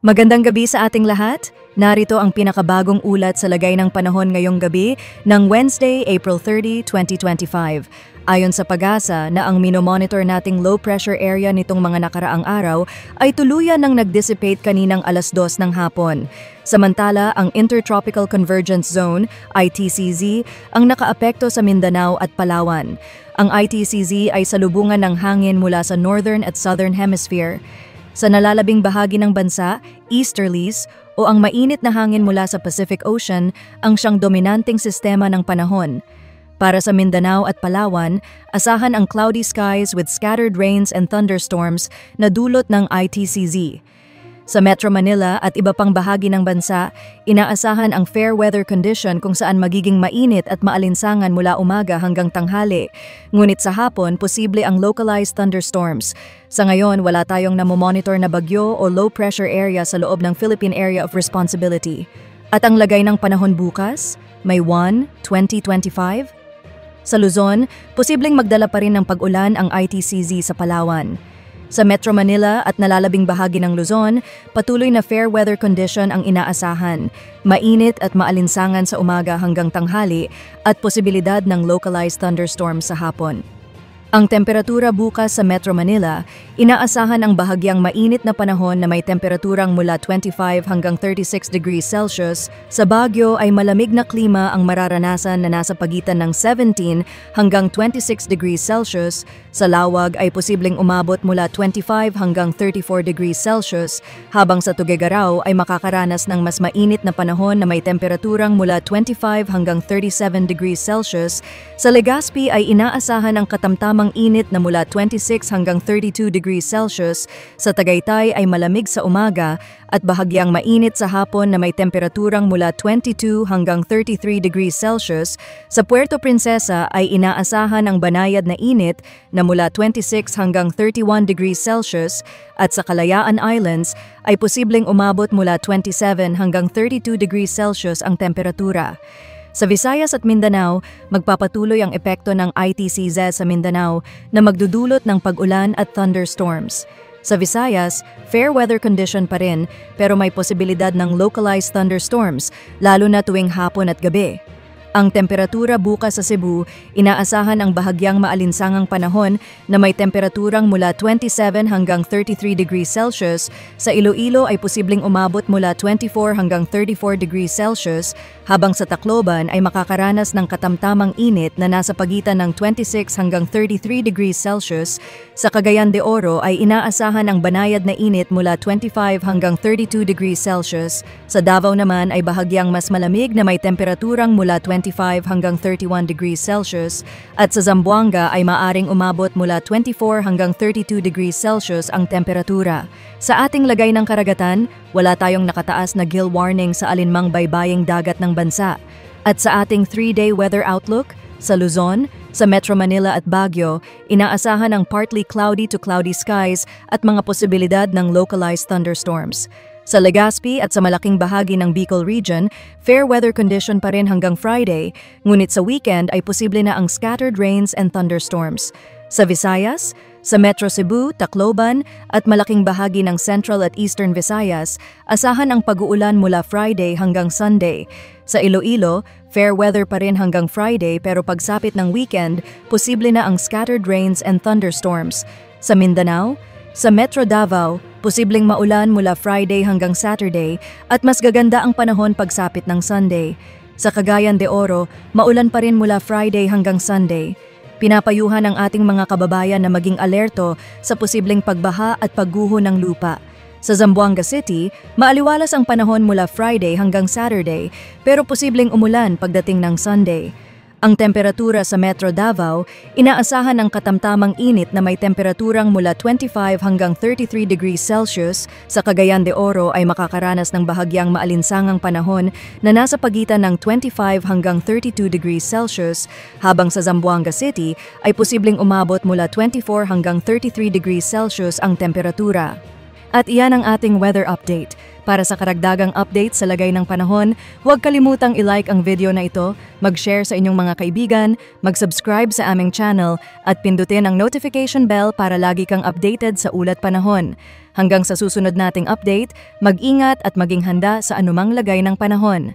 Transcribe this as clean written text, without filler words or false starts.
Magandang gabi sa ating lahat. Narito ang pinakabagong ulat sa lagay ng panahon ngayong gabi ng Wednesday, April 30, 2025. Ayon sa PAGASA na ang minomonitor nating low pressure area nitong mga nakaraang araw ay tuluyan ng nag-dissipate kaninang alas 2 ng hapon. Samantala, ang Intertropical Convergence Zone, ITCZ, ang nakaapekto sa Mindanao at Palawan. Ang ITCZ ay salubungan ng hangin mula sa Northern at Southern Hemisphere. Sa nalalabing bahagi ng bansa, easterlies o ang mainit na hangin mula sa Pacific Ocean ang siyang dominanteng sistema ng panahon. Para sa Mindanao at Palawan, asahan ang cloudy skies with scattered rains and thunderstorms na dulot ng ITCZ. Sa Metro Manila at iba pang bahagi ng bansa, inaasahan ang fair weather condition kung saan magiging mainit at maalinsangan mula umaga hanggang tanghali. Ngunit sa hapon, posible ang localized thunderstorms. Sa ngayon, wala tayong namomonitor na bagyo o low pressure area sa loob ng Philippine Area of Responsibility. At ang lagay ng panahon bukas, May 1, 2025? Sa Luzon, posibleng magdala pa rin ng pag-ulan ang ITCZ sa Palawan. Sa Metro Manila at nalalabing bahagi ng Luzon, patuloy na fair weather condition ang inaasahan, mainit at maalinsangan sa umaga hanggang tanghali at posibilidad ng localized thunderstorms sa hapon. Ang temperatura bukas sa Metro Manila, inaasahan ang bahagyang mainit na panahon na may temperaturang mula 25 hanggang 36 degrees Celsius. Sa Baguio ay malamig na klima ang mararanasan na nasa pagitan ng 17 hanggang 26 degrees Celsius. Sa Lawag ay posibleng umabot mula 25 hanggang 34 degrees Celsius, habang sa Tuguegarao ay makakaranas ng mas mainit na panahon na may temperaturang mula 25 hanggang 37 degrees Celsius. Sa Legazpi ay inaasahan ang katamtamang init na mula 26 hanggang 32 degrees Celsius. Sa Tagaytay ay malamig sa umaga at bahagyang mainit sa hapon na may temperaturang mula 22 hanggang 33 degrees Celsius. Sa Puerto Princesa ay inaasahan ang banayad na init na mula 26 hanggang 31 degrees Celsius at sa Kalayaan Islands ay posibleng umabot mula 27 hanggang 32 degrees Celsius ang temperatura. Sa Visayas at Mindanao, magpapatuloy ang epekto ng ITCZ sa Mindanao na magdudulot ng pag-ulan at thunderstorms. Sa Visayas, fair weather condition pa rin pero may posibilidad ng localized thunderstorms lalo na tuwing hapon at gabi. Ang temperatura bukas sa Cebu, inaasahan ang bahagyang maalinsangang panahon na may temperaturang mula 27 hanggang 33 degrees Celsius. Sa Iloilo ay posibleng umabot mula 24 hanggang 34 degrees Celsius, habang sa Tacloban ay makakaranas ng katamtamang init na nasa pagitan ng 26 hanggang 33 degrees Celsius. Sa Cagayan de Oro ay inaasahan ang banayad na init mula 25 hanggang 32 degrees Celsius. Sa Davao naman ay bahagyang mas malamig na may temperaturang mula 25 hanggang 31 degrees Celsius at sa Zamboanga ay maaring umabot mula 24 hanggang 32 degrees Celsius ang temperatura. Sa ating lagay ng karagatan, wala tayong nakataas na gill warning sa alinmang baybaying dagat ng bansa. At sa ating 3-day weather outlook, sa Luzon, sa Metro Manila at Baguio, inaasahan ang partly cloudy to cloudy skies at mga posibilidad ng localized thunderstorms. Sa Legazpi at sa malaking bahagi ng Bicol Region, fair weather condition pa rin hanggang Friday, ngunit sa weekend ay posible na ang scattered rains and thunderstorms. Sa Visayas, sa Metro Cebu, Tacloban at malaking bahagi ng Central at Eastern Visayas, asahan ang pag-uulan mula Friday hanggang Sunday. Sa Iloilo, fair weather pa rin hanggang Friday pero pagsapit ng weekend, posible na ang scattered rains and thunderstorms. Sa Mindanao, sa Metro Davao, posibleng maulan mula Friday hanggang Saturday at mas gaganda ang panahon pagsapit ng Sunday. Sa Cagayan de Oro, maulan pa rin mula Friday hanggang Sunday. Pinapayuhan ang ating mga kababayan na maging alerto sa posibleng pagbaha at pagguho ng lupa. Sa Zamboanga City, maaliwalas ang panahon mula Friday hanggang Saturday pero posibleng umulan pagdating ng Sunday. Ang temperatura sa Metro Davao, inaasahan ang katamtamang init na may temperaturang mula 25 hanggang 33 degrees Celsius. Sa Cagayan de Oro ay makakaranas ng bahagyang maalinsangang panahon na nasa pagitan ng 25 hanggang 32 degrees Celsius, habang sa Zamboanga City ay posibleng umabot mula 24 hanggang 33 degrees Celsius ang temperatura. At iyan ang ating weather update. Para sa karagdagang update sa lagay ng panahon, huwag kalimutang i-like ang video na ito, mag-share sa inyong mga kaibigan, mag-subscribe sa aming channel, at pindutin ang notification bell para lagi kang updated sa ulat panahon. Hanggang sa susunod nating update, mag-ingat at maging handa sa anumang lagay ng panahon.